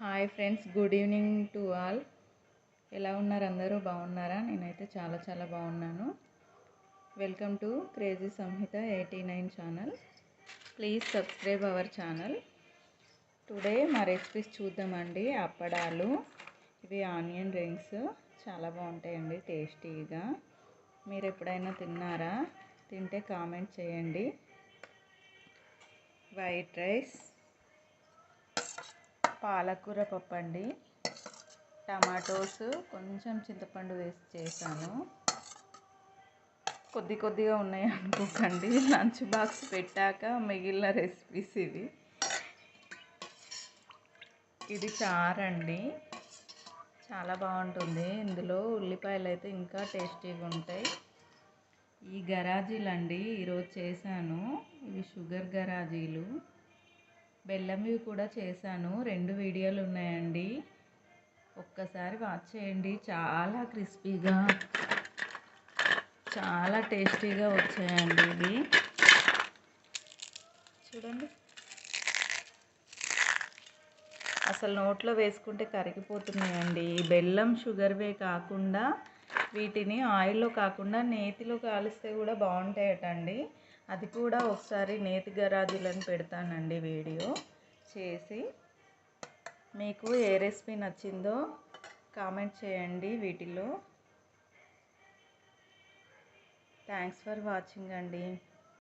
Hi friends, good evening to all. ఎలా ఉన్నారు? అందరూ బాగున్నారా? నేనైతే చాలా బాగున్నాను. Welcome to crazy Samhita 89 channel. Please subscribe our channel. Today మా రెసిపీస్ చూద్దామండి. అప్పడాలు, ఇవి ఆనియన్ రింగ్స్, చాలా బాగుంటాయండి టేస్టీగా. మీరు ఎప్పుడైనా తిన్నారా? తింటే కామెంట్ చేయండి. వైట్ రైస్, పాలకూర పప్పు అండి, టమాటోస్, కొంచెం చింతపండు వేసి చేశాను. కొద్దిగా ఉన్నాయి అనుకోకండి, లంచ్ బాక్స్ పెట్టాక మిగిలిన రెసిపీస్ ఇవి. ఇది చారండి, చాలా బాగుంటుంది. ఇందులో ఉల్లిపాయలు అయితే ఇంకా టేస్టీగా ఉంటాయి. ఈ గరాజీలు అండి ఈరోజు చేశాను. ఇవి షుగర్ గరాజీలు. బెల్లంవి కూడా చేశాను. 2 వీడియోలు ఉన్నాయండి, ఒక్కసారి వాచ్ చేయండి. చాలా క్రిస్పీగా, చాలా టేస్టీగా వచ్చాయండి ఇవి. చూడండి, అసలు నోట్లో వేసుకుంటే కరిగిపోతున్నాయండి. బెల్లం షుగర్వే కాకుండా వీటిని ఆయిల్లో కాకుండా నేతిలో కాలిస్తే కూడా బాగుంటాయటండి. అది కూడా ఒకసారి నేతి గరాజీలను పెడతానండి వీడియో చేసి. మీకు ఏ రెసిపీ నచ్చిందో కామెంట్ చేయండి వీటిలో. థ్యాంక్స్ ఫర్ వాచింగ్ అండి.